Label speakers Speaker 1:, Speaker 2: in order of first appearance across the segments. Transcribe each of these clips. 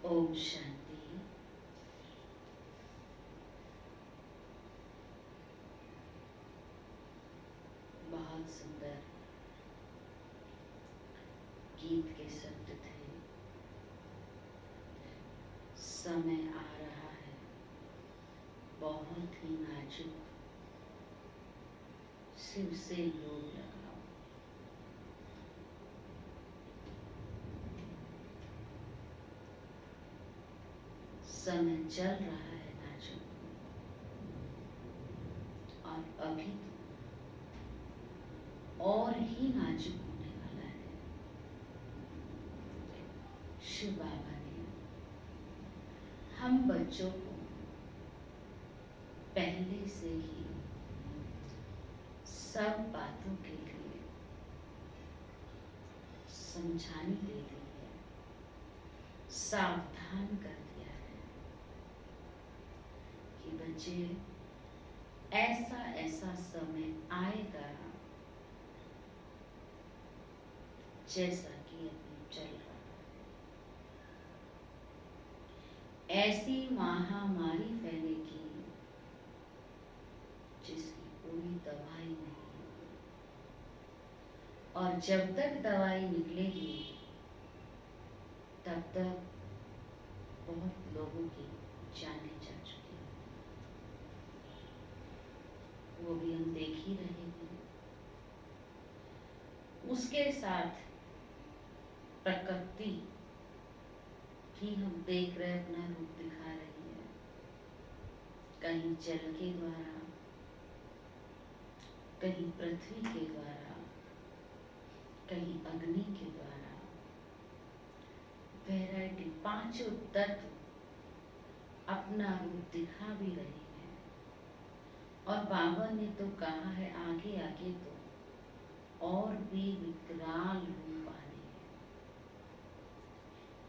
Speaker 1: ओम शांति। बहुत सुंदर गीत के शब्द थे। समय आ रहा है, बहुत ही नाजुक, शिव से योग लगाओ। समय चल रहा है नाजुक, और अभी और ही नाजुक होने वाला है। शिव बाबा ने हम बच्चों को पहले से ही सब बातों के लिए समझाने दे दी है, सावधान कर दिया है कि बच्चे ऐसा ऐसा समय आएगा जैसा कि अभी चल रहा है। ऐसी महामारी फैलेगी जिसकी कोई दवाई नहीं, और जब तक दवाई निकलेगी तब तक बहुत लोगों की जानें जा चुकी हैं। वो भी हम देख ही रहे हैं। उसके साथ प्रकृति भी हम देख रहे अपना रूप दिखा रही है, कहीं जल के द्वारा, कहीं पृथ्वी के द्वारा, कहीं अग्नि के द्वारा। वैरायटी, पांचों तत्व अपना रूप दिखा भी रहे हैं। और बाबा ने तो कहा है आगे आगे तो और भी विकराल रूप आने हैं,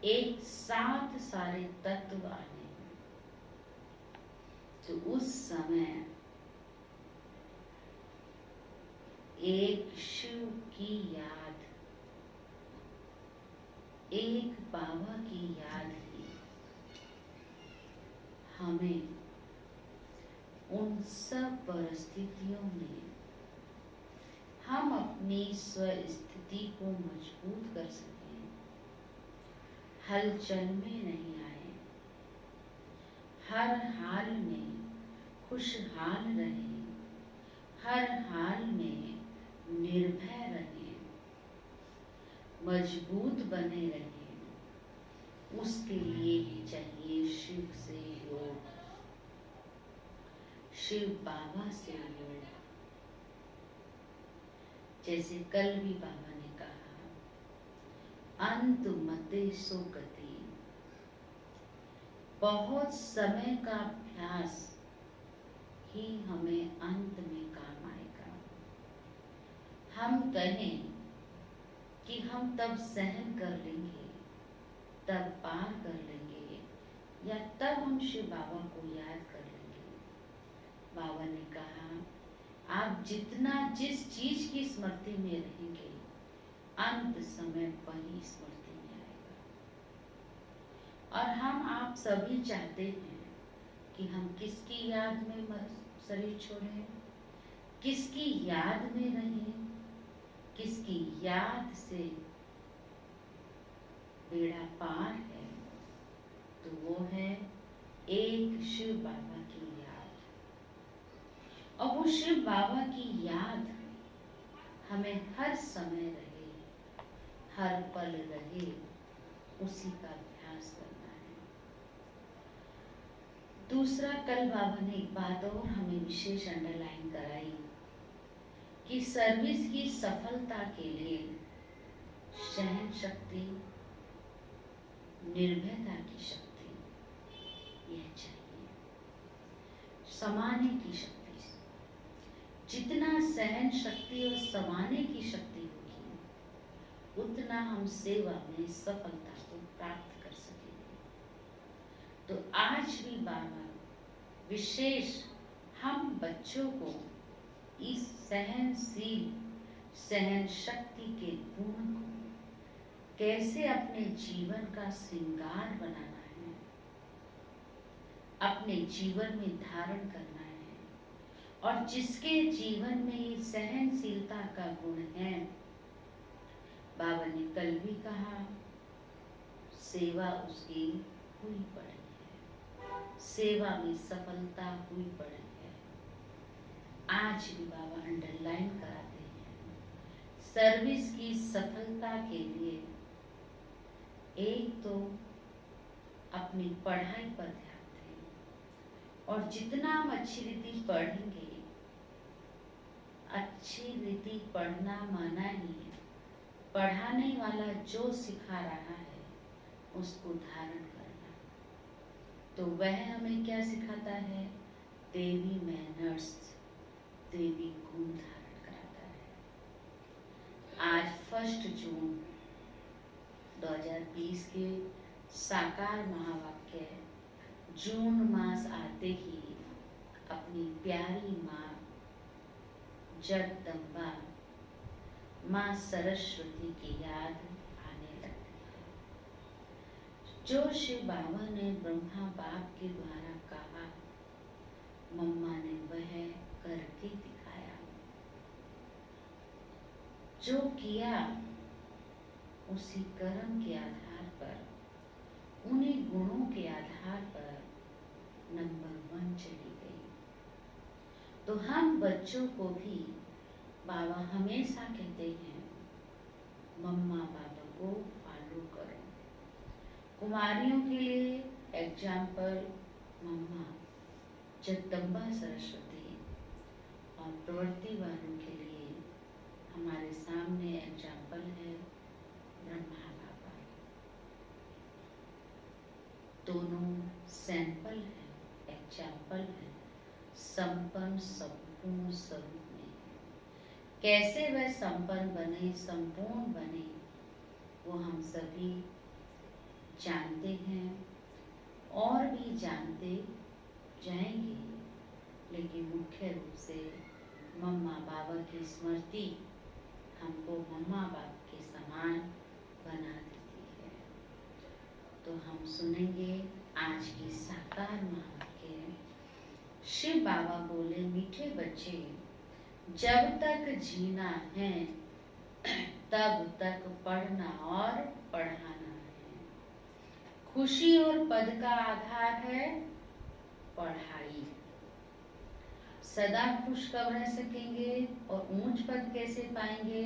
Speaker 1: एक साथ सारे तत्व आने हैं। तो उस समय एक शिव की याद, एक बाबा की याद ही हमें उन सब परिस्थितियों में हम अपनी स्वस्थिति को मजबूत कर सकें, हलचल में नहीं आए, हर हाल में खुशहाल रहें, हर हाल में निर्भय रहें, मजबूत बने रहें। उसके लिए ही चाहिए शिव से योग, शिव बाबा से योग। जैसे कल भी बाबा ने कहा, अंत मते सो गति, बहुत समय का अभ्यास ही हमें अंत में काम आएगा। हम कहें कि हम तब सहन कर लेंगे, तब पार कर लेंगे, या तब हम शिव बाबा को याद कर लेंगे। बाबा ने कहा, आप जितना जिस चीज की स्मृति में रहेंगे, अंत समय वही स्मृति में आएगा। और हम आप सभी चाहते हैं कि हम किसकी याद में शरीर छोड़ें, किसकी याद में रहें, किसकी याद से बेड़ा पार है, तो वो है एक शिव बाबा की याद। और वो शिव बाबा की याद हमें हर समय रहे, हर पल रहे, उसी का अभ्यास करना है। दूसरा, कल बाबा ने एक बात और हमें विशेष अंडरलाइन कराई कि सर्विस की सफलता के लिए सहन शक्ति, निर्भयता की शक्ति यह चाहिए, समाने की शक्ति। जितना सहन शक्ति और समाने की शक्ति होगी, उतना हम सेवा में सफलता को प्राप्त कर सकेंगे। तो आज भी बाबा विशेष हम बच्चों को इस सहनशील, सहन शक्ति के गुण को कैसे अपने जीवन का श्रृंगार बनाना है, अपने जीवन में धारण करना है। और जिसके जीवन में ये सहनशीलता का गुण है, बाबा ने कल भी कहा, सेवा उसकी हुई पड़ी है, सेवा में सफलता हुई पड़ी है। आज भी बाबा अंडरलाइन कराते हैं, सर्विस की सफलता के लिए एक तो अपनी पढ़ाई पर ध्यान दें। और जितना हम अच्छी रीति पढ़ेंगे, अच्छी रीति पढ़ना माना ही है, पढ़ाने वाला जो सिखा रहा है उसको धारण करना। तो वह हमें क्या सिखाता है? देवी मैनर्स, देवी गुण धारण कराता है। आज 1 जून 2020 के साकार महावाक्य, जून मास आते ही अपनी प्यारी माँ जगदम्बा, माँ सरस्वती की याद आने लगती है। जो शिव बाबा ने ब्रह्मा बाप के द्वारा कहा, मम्मा ने वह करके दिखाया। जो किया उसी कर्म के आधार पर, उन्हीं गुणों के आधार पर नंबर 1 चली गई। तो हम बच्चों को भी बाबा हमेशा कहते हैं मम्मा पापा को फॉलो करो। कुमारियों के लिए एग्जाम्पल मम्मा जगदम्बा सरस्वती, और प्रवृत्ति वालों के लिए हमारे सामने एग्जाम्पल है ब्रह्मा बाबा। दोनों सैंपल है, एग्जाम्पल है, संपन्न संपूर्ण स्वरूप में। कैसे वह संपन्न बने, संपूर्ण बने, वो हम सभी जानते हैं और भी जानते जाएंगे। लेकिन मुख्य रूप से मम्मा बाबा की स्मृति हमको मम्मा बाप के समान बना देती है। तो हम सुनेंगे आज की साकार महावाक्य। शिव बाबा बोले, मीठे बच्चे, जब तक जीना है तब तक पढ़ना और पढ़ाना है। खुशी और पद का आधार है पढ़ाई। सदा खुश कब रह सकेंगे और ऊंच पद कैसे पाएंगे?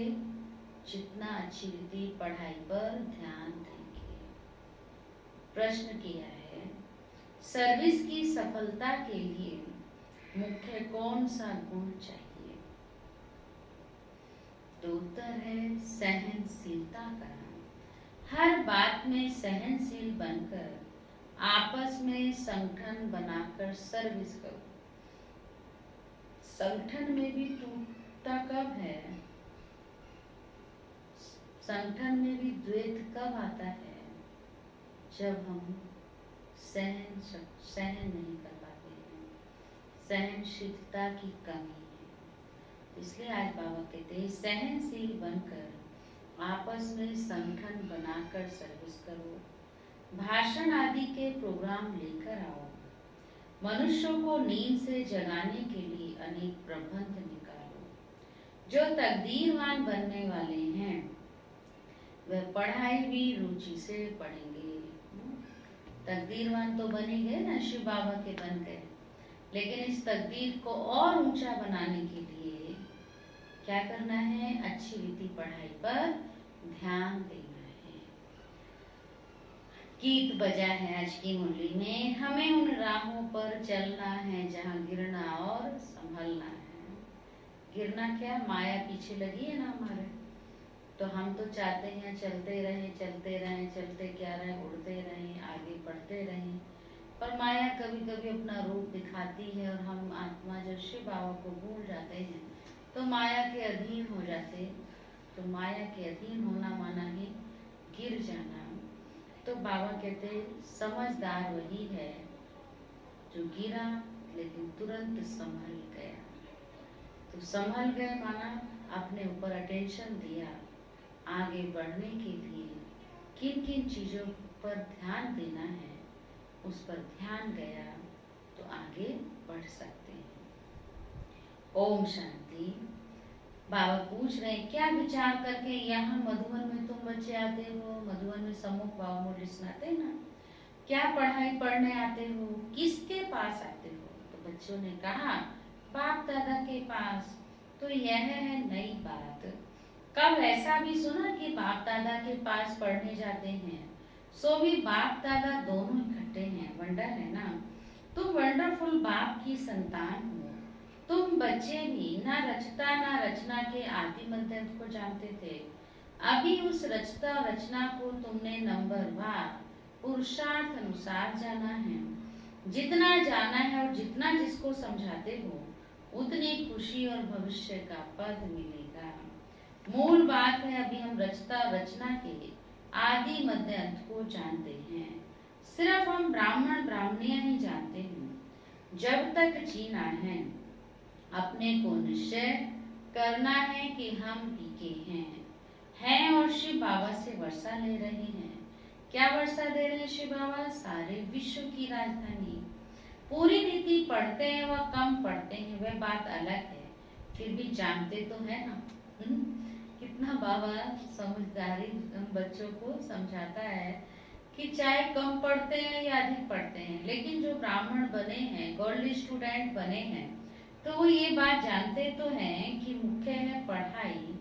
Speaker 1: जितना अच्छी रीति पढ़ाई पर ध्यान देंगे। प्रश्न किया है, सर्विस की सफलता के लिए मुख्य कौन सा गुण चाहिए? तो उत्तर है सहनशीलता का। हर बात में सहनशील बनकर आपस में संगठन बनाकर सर्विस करो। संगठन में भी टूटता कब है? संगठन में भी द्वैत कब आता है? जब हम सहन नहीं कर पाते हैं, सहनशीलता की कमी है। इसलिए आज बाबा कहते हैं सहनशील बनकर आपस में संगठन बनाकर सर्विस करो। भाषण आदि के प्रोग्राम लेकर आओ। मनुष्यों को नींद से जगाने के लिए अनेक प्रबंध निकालो। जो तकदीरवान बनने वाले हैं वह पढ़ाई भी रुचि से पढ़ेंगे। तकदीरवान तो बन ही गए ना, शिव बाबा के बन गए। लेकिन इस तकदीर को और ऊंचा बनाने के लिए क्या करना है? अच्छी रीति पढ़ाई पर ध्यान देना है। गीत बजा है आज की मुरली में, हमें उन राहों पर चलना है जहाँ गिरना और संभलना है। गिरना क्या? माया पीछे लगी है ना हमारे, तो हम तो चाहते हैं चलते रहें, चलते रहें, चलते क्या रहें, उड़ते रहें, आगे बढ़ते रहें। पर माया कभी कभी अपना रूप दिखाती है और हम आत्मा जब शिव बाबा को भूल जाते हैं तो माया के अधीन हो जाते। तो माया के अधीन होना माना ही गिर जाना। तो बाबा कहते समझदार वही है जो गिरा लेकिन तुरंत संभल गया। तो संभल गए माना अपने ऊपर अटेंशन दिया, आगे बढ़ने के लिए किन किन चीजों पर ध्यान देना है उस पर ध्यान गया तो आगे बढ़ सकते हैं। ओम शांति। बाबा पूछ रहे हैं क्या विचार करके यहाँ मधुबन में तुम बच्चे आते हो? मधुबन में सम्मुख भाव मूल्य सुनाते हैं ना, क्या पढ़ाई पढ़ने आते हो? किसके पास आते हो? तो बच्चों ने कहा बाप दादा के पास। तो यह है नई बात। कब ऐसा भी सुना कि बाप दादा के पास पढ़ने जाते हैं? सो भी बाप दादा दोनों इकट्ठे हैं। वंडर है ना। तुम वंडरफुल बाप की संतान हो। तुम बच्चे भी ना रचता ना रचना के आदि मध्य अंत को जानते थे। अभी उस रचता रचना को तुमने नंबरवार पुरुषार्थ अनुसार जाना है। जितना जाना है और जितना जिसको समझाते हो उतनी खुशी और भविष्य का पद मिलेगा। मूल बात है अभी हम रचता रचना के आदि मध्य अंत को जानते हैं। सिर्फ हम ब्राह्मण ब्राह्मणियां ही जानते हैं। जब तक जीना है अपने को निश्चय करना है कि हम टीके हैं और शिव बाबा से वर्षा ले रहे हैं। क्या वर्षा दे रहे हैं शिव बाबा? सारे विश्व की राजधानी। पूरी रीति पढ़ते हैं व कम पढ़ते हैं वह बात अलग है, फिर भी जानते तो है ना। कितना बाबा समझदारी बच्चों को समझाता है कि चाहे कम पढ़ते हैं या अधिक पढ़ते हैं, लेकिन जो ब्राह्मण बने हैं, गोल्ड स्टूडेंट बने हैं, तो वो ये बात जानते तो हैं कि मुख्य है पढ़ाई।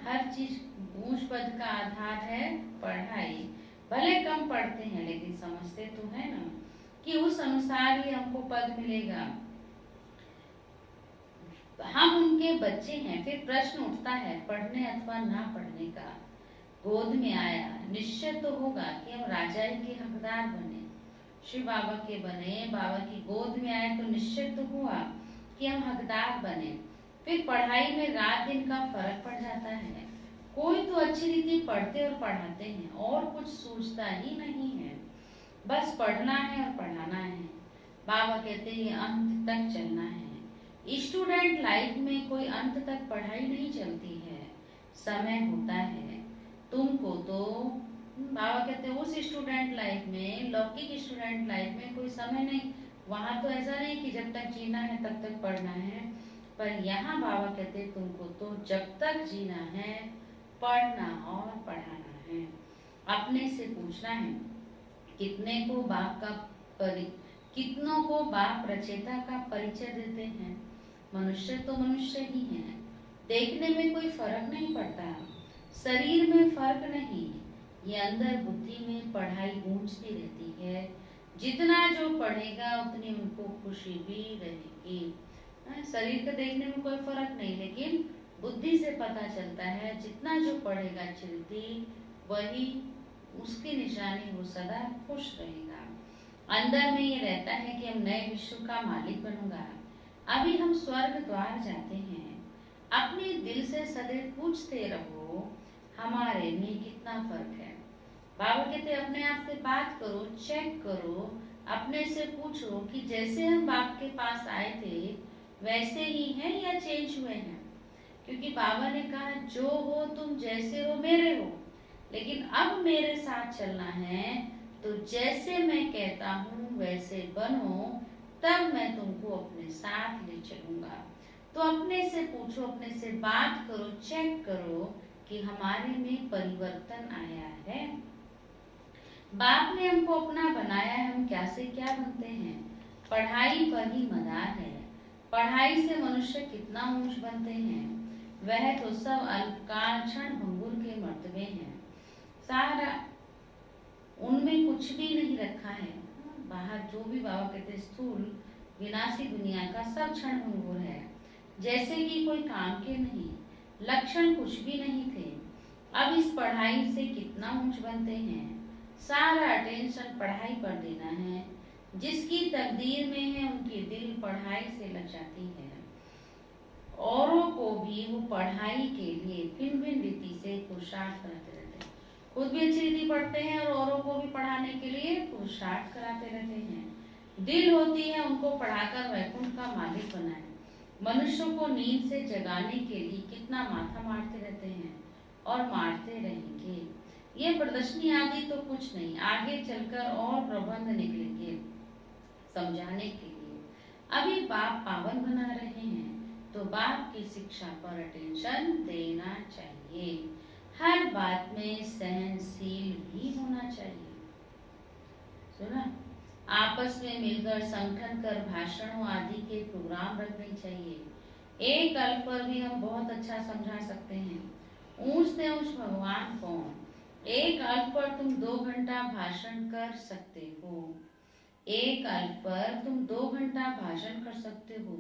Speaker 1: हर चीज ऊंच पद का आधार है पढ़ाई। भले कम पढ़ते हैं लेकिन समझते तो है ना कि उस अनुसार ही हमको पद मिलेगा। हम उनके बच्चे हैं। फिर प्रश्न उठता है पढ़ने अथवा ना पढ़ने का। गोद में आया, निश्चय तो होगा कि हम राजा के हकदार बने, शिव बाबा के बने, बाबा की गोद में आए तो निश्चय तो हुआ कि हम हकदार बने। फिर पढ़ाई में रात दिन का फर्क पड़ जाता है। कोई तो अच्छी रीति पढ़ते और पढ़ाते हैं और कुछ सोचता ही नहीं है, बस पढ़ना है और पढ़ाना है। बाबा कहते हैं अंत तक चलना है। स्टूडेंट लाइफ में कोई अंत तक पढ़ाई नहीं चलती है, समय होता है। तुमको तो बाबा कहते हैं उस स्टूडेंट लाइफ में, लौकिक स्टूडेंट लाइफ में कोई समय नहीं। वहां तो ऐसा नहीं कि जब तक जीना है तब तक पढ़ना है, पर यहाँ बाबा कहते हैं तुमको तो जब तक जीना है पढ़ना और पढ़ाना है। अपने से पूछना है कितने को बाप का कितनों को बाप रचेता का परिचय देते हैं। मनुष्य तो मनुष्य ही है, देखने में कोई फर्क नहीं पड़ता, शरीर में फर्क नहीं, ये अंदर बुद्धि में पढ़ाई गूंजती रहती है। जितना जो पढ़ेगा उतनी उनको खुशी भी रहेगी। शरीर का देखने में कोई फर्क नहीं, लेकिन बुद्धि से पता चलता है जितना जो पढ़ेगा चिरती वही उसकी निशानी, वो सदा खुश रहेगा। अंदर में ये रहता है कि हम नए विश्व का मालिक बनूंगा। अभी हम स्वर्ग द्वार जाते हैं। अपने दिल से सदैव पूछते रहो हमारे में कितना फर्क है। बाबा कहते अपने आप से बात करो, चेक करो, अपने से पूछो कि जैसे हम बाप के पास आए थे वैसे ही हैं या चेंज हुए हैं। क्योंकि बाबा ने कहा जो हो तुम जैसे हो मेरे हो, लेकिन अब मेरे साथ चलना है तो जैसे मैं कहता हूँ वैसे बनो, तब मैं तुमको अपने साथ ले चलूंगा। तो अपने से पूछो, अपने से बात करो, चेक करो कि हमारे में परिवर्तन आया है। बाप ने हमको अपना बनाया है, हम क्या से क्या बनते हैं। पढ़ाई पर ही मदार है। पढ़ाई से मनुष्य कितना ऊंच बनते हैं, वह तो सब अल्पकाल क्षण भंगुर के मर्तबे हैं। सारा उनमें कुछ भी नहीं रखा है। बाहर जो भी बाबा कहते स्थूल विनाशी दुनिया का सब क्षण भंगुर है, जैसे कि कोई काम के नहीं, लक्षण कुछ भी नहीं थे। अब इस पढ़ाई से कितना ऊंच बनते हैं। सारा अटेंशन पढ़ाई पर देना है। जिसकी तकदीर में है उनकी दिल पढ़ाई से लग जाती है। औरों को भी वो पढ़ाई के लिए भिन्न भिन्न रीति से पुरुषार्थ कराते रहते हैं। खुद भी अच्छी रीति पढ़ते हैं और औरों को भी पढ़ाने के लिए पुरुषार्थ कराते रहते हैं। दिल होती है उनको पढ़ाकर वैकुंठ का मालिक बनाए। मनुष्यों को नींद से जगाने के लिए कितना माथा मारते रहते हैं और मारते रहेंगे। ये प्रदर्शनी आदि तो कुछ नहीं, आगे चलकर और प्रबंध निकलेंगे समझाने के लिए। अभी बाप पावन बना रहे हैं तो बाप की शिक्षा पर अटेंशन देना चाहिए। हर बात में सहनशील भी होना चाहिए। सुना, आपस में मिलकर संगठन कर भाषणों आदि के प्रोग्राम रखने चाहिए। एक अल्प पर भी हम बहुत अच्छा समझा सकते हैं। ऊंच से ऊंच भगवान कौन। एक अल्प पर तुम 2 घंटा भाषण कर सकते हो। एक अल्प पर तुम 2 घंटा भाषण कर सकते हो,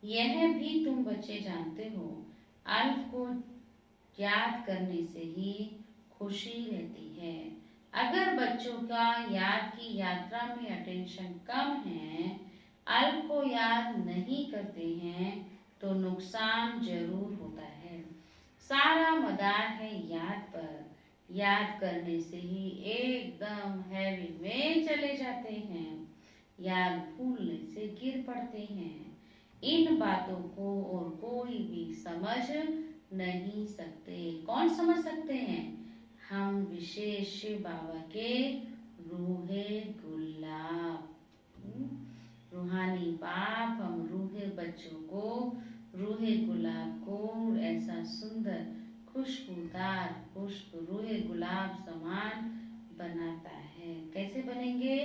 Speaker 1: यह भी तुम बच्चे जानते हो। अल्प को याद करने से ही खुशी रहती है। अगर बच्चों का याद की यात्रा में अटेंशन कम है, अल्प को याद नहीं करते हैं, तो नुकसान जरूर होता है। सारा मदार है याद पर। याद करने से ही एकदम हैवी में चले जाते हैं, याद भूलने से गिर पड़ते हैं। इन बातों को और कोई भी समझ नहीं सकते। कौन समझ सकते हैं? हम विशेष बाबा के रूहे गुलाब, रूहानी बाप। हम रूहे बच्चों को, रूहे गुलाब को ऐसा सुंदर खुशबूदार पुष्प रूहे गुलाब समान बनाता है। कैसे बनेंगे?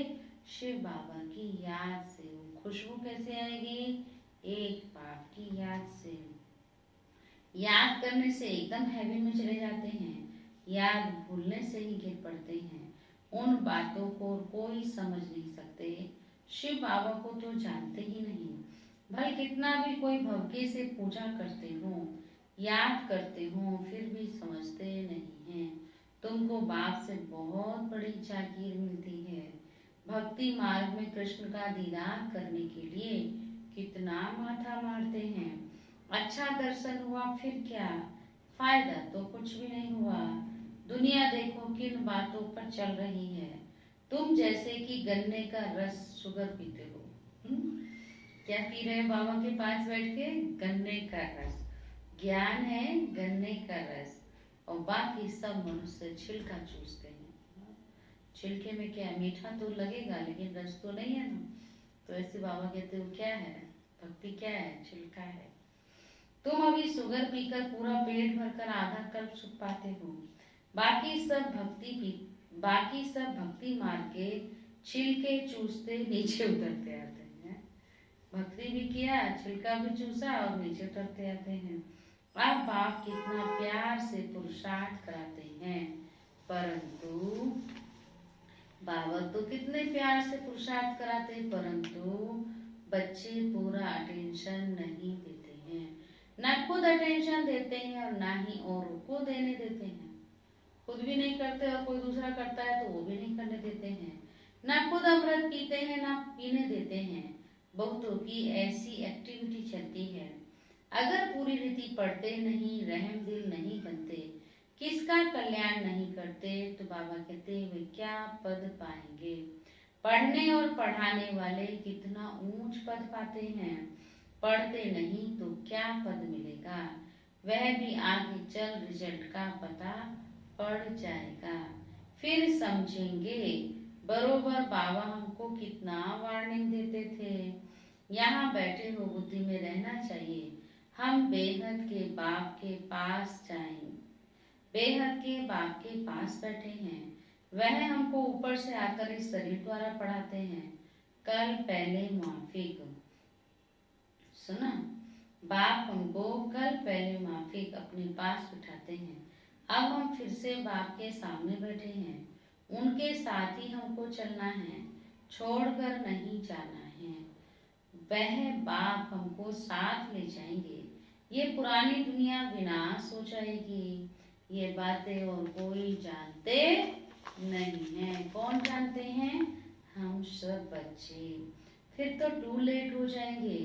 Speaker 1: शिव बाबा की याद से। वो खुशबू कैसे आएगी? एक बाप की याद से। याद करने से एकदम हैवी में चले जाते हैं। याद भूलने से ही गिर पड़ते हैं। उन बातों को कोई समझ नहीं सकते। शिव बाबा को तो जानते ही नहीं। भाई कितना भी कोई भक्ति से पूजा करते हो, याद करते हो, फिर भी समझते नहीं हैं। तुमको बाप से बहुत बड़ी जागीर मिलती है। भक्ति मार्ग में कृष्ण का दीदार करने के लिए कितना माथा मारते हैं। अच्छा दर्शन हुआ फिर क्या, फायदा तो कुछ भी नहीं हुआ। दुनिया देखो किन बातों पर चल रही है। तुम जैसे कि गन्ने का रस शुगर पीते हो। क्या पी रहे हो बाबा के पास बैठ के? गन्ने का रस। ज्ञान है गन्ने का रस, और बाकी सब मनुष्य छिलका चूसते हैं। छिलके में क्या मीठा तो लगेगा, लेकिन रस तो नहीं है ना। तो ऐसे बाबा कहते हो क्या है भक्ति, क्या है? छिलका है। तुम अभी शुगर पीकर पूरा पेट भरकर आधा कल्प सुख पाते हो। बाकी सब भक्ति मार के छिलके चूसते नीचे उतरते आते हैं। भक्ति भी किया, छिलका भी चूसा और नीचे उतरते आते हैं। अब बाप कितना प्यार से पुरुषार्थ कराते हैं, परंतु बाबा तो कितने प्यार से पुरुषार्थ कराते हैं, परंतु बच्चे पूरा अटेंशन नहीं देते हैं। ना खुद अटेंशन देते हैं और ना ही औरों को देने देते हैं। खुद भी नहीं करते और कोई दूसरा करता है तो वो भी नहीं करने देते हैं। ना खुद अमृत पीते हैं ना पीने देते हैं। बहुतों की ऐसी एक्टिविटी चलती है। अगर पूरी रीति पढ़ते नहीं, रहम दिल नहीं बनते, किसका कल्याण नहीं करते, तो बाबा कहते वे क्या पद पाएंगे। पढ़ने और पढ़ाने वाले कितना ऊंच पद पाते हैं, पढ़ते नहीं तो क्या पद मिलेगा। वह भी आगे चल रिजल्ट का पता पड़ जाएगा, फिर समझेंगे। बरोबर बाबा हमको कितना वार्निंग देते थे। यहाँ बैठे हो बुद्धि में रहना चाहिए। हम बेहद के बाप के पास जाएं। बेहद के बाप के पास बैठे हैं। वह हमको ऊपर से आकर इस शरीर द्वारा पढ़ाते हैं। कल पहले माफिक सुना, बाप हमको कल पहले माफिक अपने पास बिठाते हैं। अब हम फिर से बाप के सामने बैठे हैं। उनके साथ ही हमको चलना है, छोड़कर नहीं जाना है। वह बाप हमको साथ ले जाएंगे। ये पुरानी दुनिया विनाश हो जाएगी। ये बातें और कोई जानते नहीं है। कौन जानते हैं? हम सब बच्चे। फिर तो टू लेट हो जाएंगे।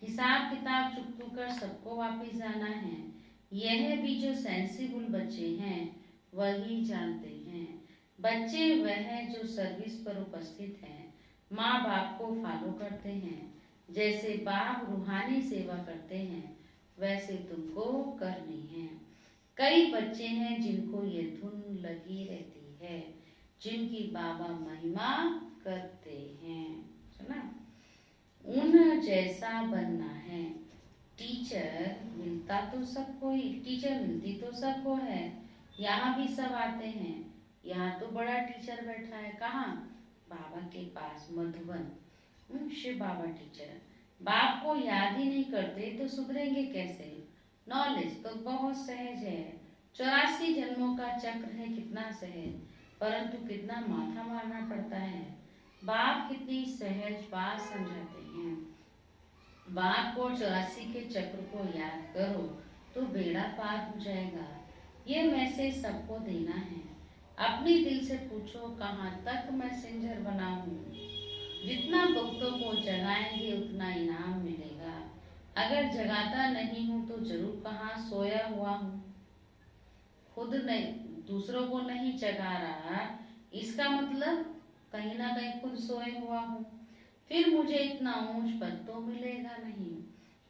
Speaker 1: हिसाब किताब चुकतू कर सबको वापस जाना है। यह भी जो सेंसिबल बच्चे हैं वही जानते हैं। बच्चे वह जो सर्विस पर उपस्थित हैं, माँ बाप को फॉलो करते हैं। जैसे बाप रूहानी सेवा करते हैं वैसे तुमको करनी है। कई बच्चे हैं जिनको ये धुन लगी रहती है, जिनकी बाबा महिमा करते हैं। सुना, उन जैसा बनना है। टीचर मिलता तो सबको ही, टीचर मिलती तो सबको है। यहाँ भी सब आते हैं। यहाँ तो बड़ा टीचर बैठा है। कहाँ? बाबा के पास, मधुबन। शिव बाबा टीचर। बाप को याद ही नहीं करते तो सुधरेंगे कैसे? नॉलेज तो बहुत सहज है। 84 जन्मों का चक्र है, कितना सहज, परंतु कितना माथा मारना पड़ता है। बाप कितनी सहज बात समझाते हैं। बाप को 84 के चक्र को याद करो तो बेड़ा पार हो जाएगा। ये मैसेज सबको देना है। अपनी दिल से पूछो कहाँ तक मैसेंजर बनाऊं। जितना भक्तों को जगाएंगे उतना इनाम मिलेगा। अगर जगाता नहीं हूँ तो जरूर कहाँ सोया हुआ हूँ। खुद नहीं, दूसरों को नहीं जगा रहा, इसका मतलब कहीं ना कहीं खुद सोए हुआ हूँ। फिर मुझे इतना ऊंच पद तो मिलेगा नहीं।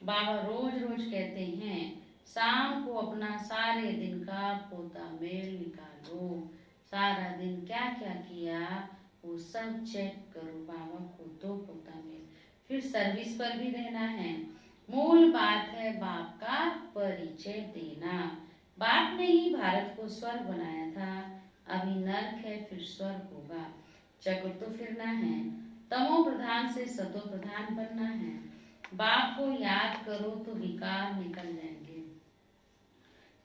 Speaker 1: बाबा रोज रोज कहते हैं शाम को अपना सारे दिन का पोता मेल निकालो। सारा दिन क्या क्या किया वो सब चेक करो। बाबा को दो पोता मेल, फिर सर्विस पर भी रहना है। मूल बात है बाप का परिचय देना। बाप ने ही भारत को स्वर्ग बनाया था। अभी नर्क है, फिर स्वर्ग होगा। चक्र तो फिरना है। तमो प्रधान से सतो प्रधान बनना है। बाप को याद करो तो विकार निकल जाएंगे।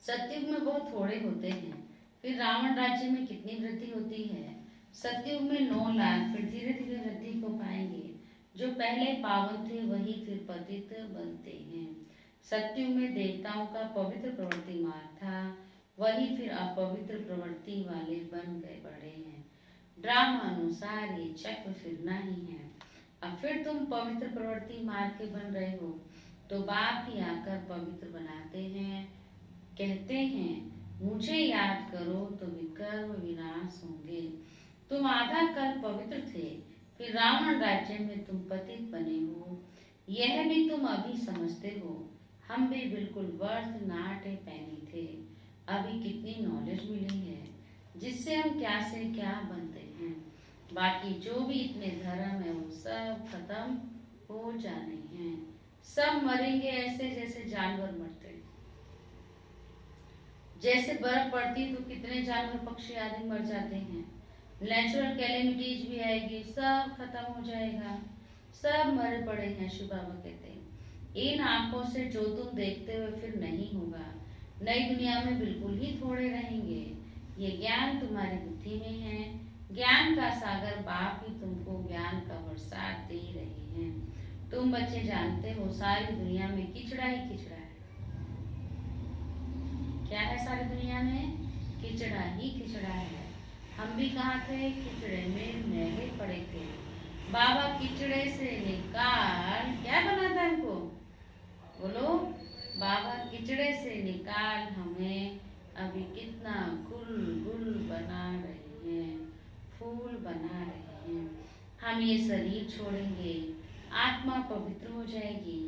Speaker 1: सत्युग में बहुत थोड़े होते हैं, फिर रावण राज्य में कितनी वृद्धि होती है। सतयुग में 9 लाख, फिर धीरे धीरे वृद्धि को पाएंगे। जो पहले पावन थे वही फिर पतित बनते हैं। सतयुग में देवताओं का पवित्र प्रवृत्ति मार्ग था, वही फिर अपवित्र प्रवृत्ति वाले बन गए बढ़े हैं। ड्रामा अनुसार ये चक्र फिरना ही है। अब फिर तुम पवित्र प्रवृत्ति मार्ग के बन रहे हो तो बाप ही आकर पवित्र बनाते हैं। कहते हैं मुझे याद करो तो विकर्म विनाश होंगे। तुम आधा कल पवित्र थे, फिर रावण राज्य में तुम पतित बने हो। यह भी तुम अभी समझते हो। हम भी बिल्कुल वर्थ नाटे पैनी थे। अभी कितनी नॉलेज मिली है जिससे हम क्या से क्या बनते हैं। बाकी जो भी इतने धर्म है वो सब खत्म हो जाने हैं। सब मरेंगे ऐसे जैसे जानवर मरते। जैसे बर्फ पड़ती तो कितने जानवर पक्षी आदि मर जाते हैं। नेचुरल कैलेमिटीज भी आएगी, सब खत्म हो जाएगा, सब मरे पड़े हैं। शिव बाबा कहते हैं इन आंखों से जो तुम देखते हो फिर नहीं होगा। नई दुनिया में बिल्कुल ही थोड़े रहेंगे। ये ज्ञान तुम्हारी बुद्धि में है। ज्ञान का सागर बाप ही तुमको ज्ञान का बरसात दे रहे हैं। तुम बच्चे जानते हो सारी दुनिया में किचड़ा ही किचड़ा है। क्या है सारी दुनिया में? किचड़ा ही किचड़ा है। हम भी कहाँ थे? किचड़े में मैले पड़े थे। बाबा किचड़े से निकाल क्या बनाता है हमको? बोलो। बाबा किचड़े से निकाल हमें अभी कितना गुल गुल बना रहे हैं, फूल बना रहे हैं। हम ये शरीर छोड़ेंगे, आत्मा पवित्र हो जाएगी।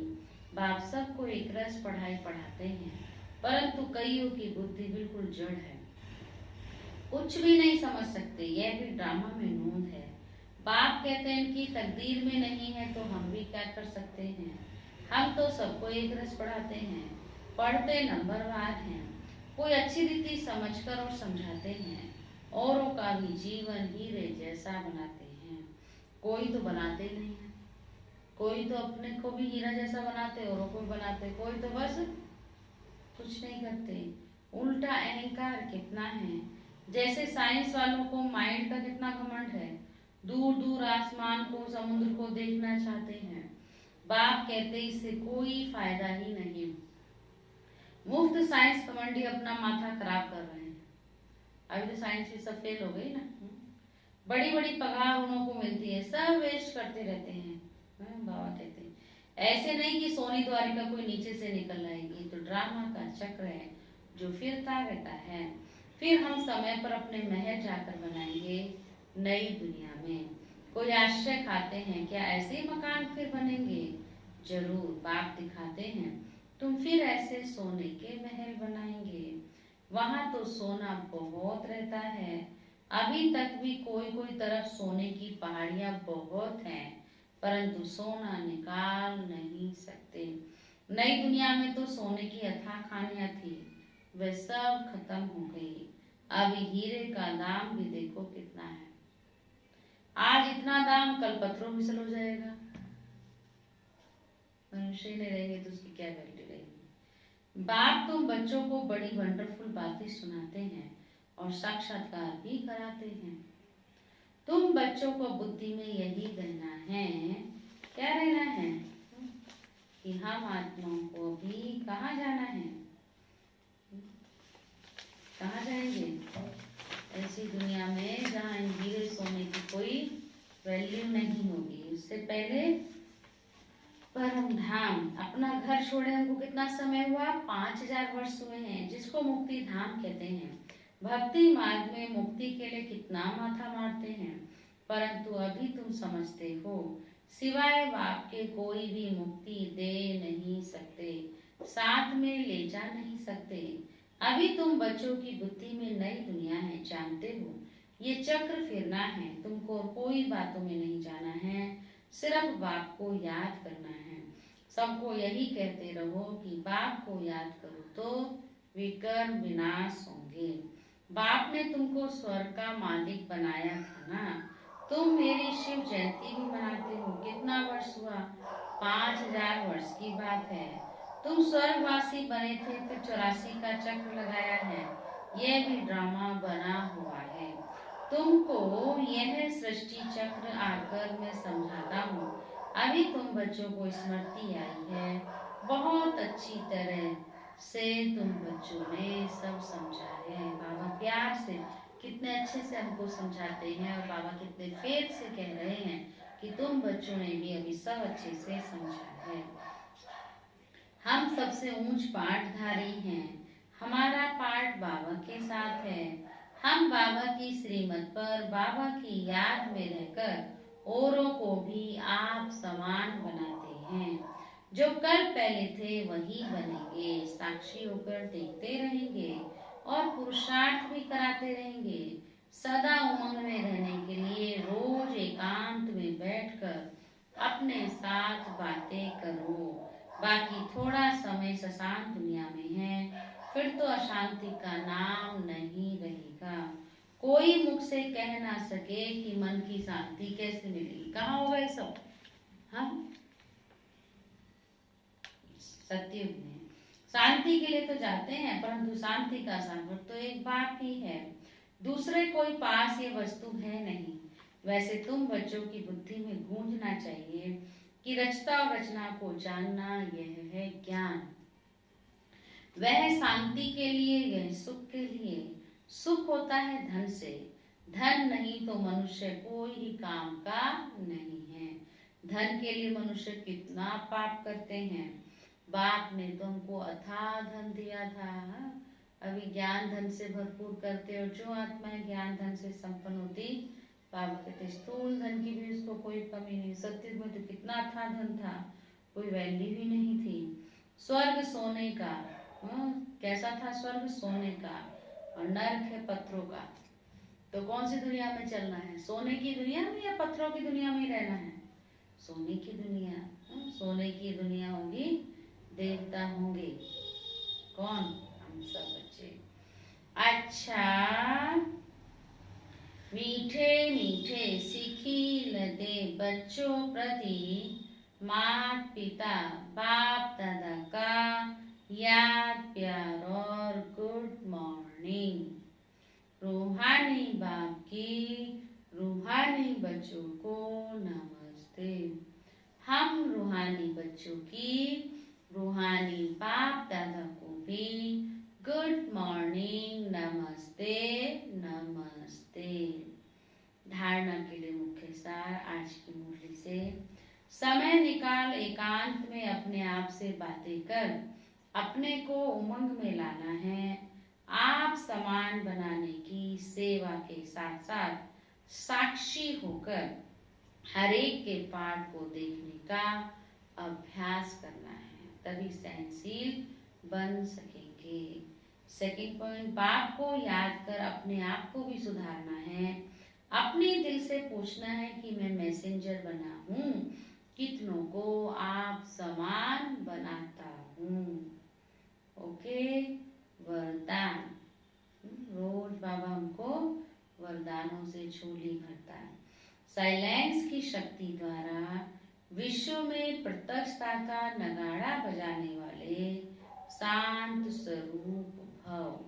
Speaker 1: बाप सबको एक रस पढ़ाई पढ़ाते हैं, परंतु कईयों की बुद्धि बिल्कुल जड़ है, कुछ भी नहीं समझ सकते। यह भी ड्रामा में नूंद है। बाप कहते हैं कि तकदीर में नहीं है तो हम भी क्या कर सकते हैं। हम तो सबको एक रस पढ़ाते हैं, पढ़ते नंबरवार हैं। कोई अच्छी रीति समझकर और समझाते हैं। औरों का भी जीवन हीरे जैसा बनाते हैं। कोई तो बनाते नहीं है। कोई तो अपने को भी हीरा जैसा बनाते, औरों को भी बनाते। कोई तो बस कुछ नहीं करते। उल्टा अहंकार कितना है। जैसे साइंस वालों को माइंड का कितना घमंड है, दूर दूर आसमान को, समुद्र को देखना चाहते हैं। बाप कहते इससे कोई फायदा ही नहीं। मुफ्त साइंस कमांडी अपना माथा खराब कर रहे हैं। अभी तो साइंस भी सब फेल हो गई ना। बड़ी बड़ी पगार उन्हों को मिलती है, सब वेस्ट करते रहते हैं। बाबा कहते हैं ऐसे नहीं कि सोनी द्वारिका कोई नीचे से निकल आएगी। तो ड्रामा का चक्र है जो फिरता रहता है। फिर हम समय पर अपने महल जाकर बनाएंगे नई दुनिया में। कोई आश्चर्य खाते हैं क्या ऐसे ही मकान फिर बनेंगे? जरूर बाप दिखाते हैं। तुम फिर ऐसे सोने के महल बनाएंगे। वहां तो सोना बहुत रहता है। अभी तक भी कोई कोई तरफ सोने की पहाड़ियां बहुत हैं, परंतु सोना निकाल नहीं सकते। नई दुनिया में तो सोने की अथाह खानियां थी, वे सब खत्म हो गई। अभी हीरे का दाम भी देखो कितना है। आज इतना दाम, कल पत्थरों में सल हो जाएगा। मनुष्य नहीं रहेंगे तो उसकी क्या वैल्यू रहेगी। बाप तुम बच्चों को बड़ी वंडरफुल बातें सुनाते हैं और साक्षात्कार भी कराते हैं। तुम बच्चों को बुद्धि में यही रहना है। क्या रहना है? कि हम आत्माओं को भी कहाँ जाना है? कहाँ जाएंगे? ऐसी दुनिया में जहाँ इन हीरे सोने की कोई वैल्यू नहीं होगी। उससे पहले परम धाम, अपना घर छोड़े हमको कितना समय हुआ? 5000 वर्ष हुए हैं, जिसको मुक्ति धाम कहते हैं। भक्ति मार्ग में मुक्ति के लिए कितना माथा मारते हैं, परंतु अभी तुम समझते हो सिवाय बाप के कोई भी मुक्ति दे नहीं सकते, साथ में ले जा नहीं सकते। अभी तुम बच्चों की बुद्धि में नई दुनिया है, जानते हो ये चक्र फिरना है। तुमको कोई बातों में नहीं जाना है, सिर्फ बाप को याद करना है। सबको यही कहते रहो कि बाप को याद करो तो विकर्म विनाश होंगे। बाप ने तुमको स्वर्ग का मालिक बनाया था ना। तुम मेरी शिव जयंती भी मनाते हो। कितना वर्ष हुआ? 5000 वर्ष की बात है। तुम स्वर्गवासी बने थे, फिर 84 का चक्र लगाया है। यह भी ड्रामा बना हुआ है। तुमको यह सृष्टि चक्र आकर मैं समझाता हूँ। अभी तुम बच्चों को स्मृति आई है, बहुत अच्छी तरह से तुम बच्चों ने सब समझा है। बाबा प्यार से कितने अच्छे से हमको समझाते हैं और बाबा कितने फेथ से कह रहे हैं कि तुम बच्चों ने भी अभी सब अच्छे से समझा है। हम सबसे ऊंच पाठधारी हैं। हमारा पाठ बाबा के साथ है। हम बाबा की श्रीमत पर बाबा की याद में रहकर औरों को भी आप समान बनाते हैं। जो कल पहले थे वही बनेंगे। साक्षी होकर देखते रहेंगे और पुरुषार्थ भी कराते रहेंगे। सदा उमंग में रहने के लिए रोज एकांत में बैठकर अपने साथ बातें करो। बाकी थोड़ा समय शशांक दुनिया में है, फिर तो अशांति का नाम नहीं रहेगा। कोई मुख से कह ना सके कि मन की शांति कैसे मिलेगी। कहाँ होगा ये सब? हम सत्युग में शांति के लिए तो जाते हैं, परंतु शांति का सागर तो एक बाप ही है, दूसरे कोई पास ये वस्तु है नहीं। वैसे तुम बच्चों की बुद्धि में गूंजना चाहिए कि रचता और रचना को जानना यह है ज्ञान। वह शांति के लिए, यह सुख के लिए। सुख होता है धन से, धन नहीं तो मनुष्य कोई ही काम का नहीं है। धन के लिए मनुष्य कितना पाप करते हैं। बाप ने तुमको अथाह धन दिया था, अभी ज्ञान धन से भरपूर करते, और जो आत्माएं ज्ञान धन से संपन्न होती, बाबा कहते स्थूल धन की भी उसको कोई कमी नहीं। सत्युग में तो कितना अथाह धन था, कोई वैल्यू ही नहीं थी। स्वर्ग सोने का, कैसा था स्वर्ग? सोने का, और नरक है पत्थरों का। तो कौन सी दुनिया में चलना है? सोने की दुनिया में या पत्थरों की दुनिया में रहना है? सोने की दुनिया। सोने की दुनिया होगी, देवता होंगे। कौन? हम सब बच्चे। अच्छा, मीठे मीठे सिखी लदे बच्चों प्रति माता पिता बाप दादा का याद प्यार और गुड मॉर्निंग। रूहानी बाप की रूहानी बच्चों को नमस्ते। हम रूहानी बच्चों की रूहानी बाप दादा को भी गुड मॉर्निंग, नमस्ते नमस्ते। धारणा के लिए मुख्य सार आज की मुरली से। समय निकाल एकांत में अपने आप से बातें कर अपने को उमंग में लाना है। आप समान बनाने की सेवा के साथ साथ साक्षी होकर हर एक के पाठ को देखने का अभ्यास करना है, तभी सहनशील बन सकेंगे। सेकंड पॉइंट, बाप को याद कर अपने आप को भी सुधारना है। अपने दिल से पूछना है कि मैं मैसेंजर बना हूँ, कितनों को आप समान बनाता हूँ। ओके, वरदान। रोज बाबा हमको वरदानों से झोली भरता है। साइलेंस की शक्ति द्वारा विश्व में प्रत्यक्षता का नगाड़ा बजाने वाले शांत स्वरूप भव।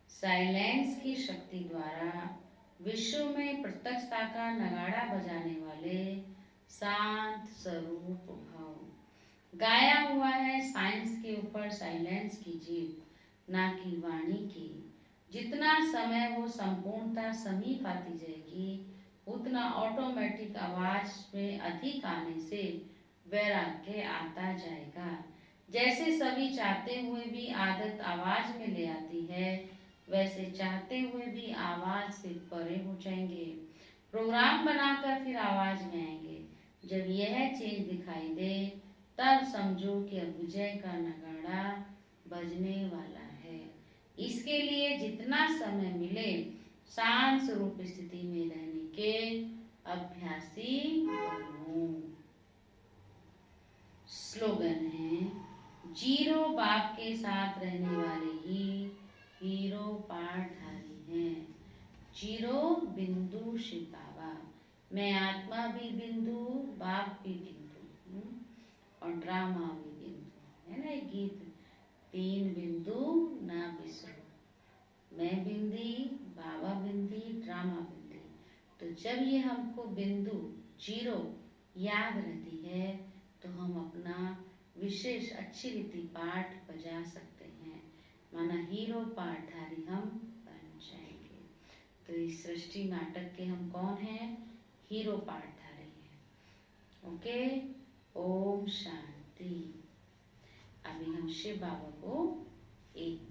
Speaker 1: साइलेंस की शक्ति द्वारा विश्व में प्रत्यक्षता का नगाड़ा बजाने वाले शांत स्वरूप भव। गाया हुआ है साइंस के ऊपर साइलेंस की जीत, ना कि वाणी की। जितना समय वो संपूर्णता समीप आती जाएगी, उतना ऑटोमेटिक आवाज में अधिक आने से वैराग्य आता जाएगा। जैसे सभी चाहते हुए भी आदत आवाज में ले आती है, वैसे चाहते हुए भी आवाज से परे हो जाएंगे। प्रोग्राम बनाकर फिर आवाज में आएंगे। जब यह चीज दिखाई दे, तब समझो कि अब विजय का नगाड़ा बजने वाला है। इसके लिए जितना समय मिले शांत स्वरूप स्थिति में रहने के अभ्यासी बनो। स्लोगन है, जीरो बाप के साथ रहने वाले ही हीरो पाठधारी हैं। जीरो बिंदु शिव बाबा, मैं आत्मा भी बिंदु, बाप भी बिंदु, और ड्रामा भी बिंदु है ना। गीत, तीन बिंदु ना बिसरो। रामा बिंदी। तो जब ये हमको बिंदु जीरो याद रहती है तो हम अपना विशेष अच्छी रीति पाठ बजा सकते हैं, माना हीरो पाठधारी हम बन जाएंगे। तो इस सृष्टि नाटक के हम कौन हैं? हीरो पाठधारी हैं। ओके, ओम शांति। अभी हम शिव बाबा को एक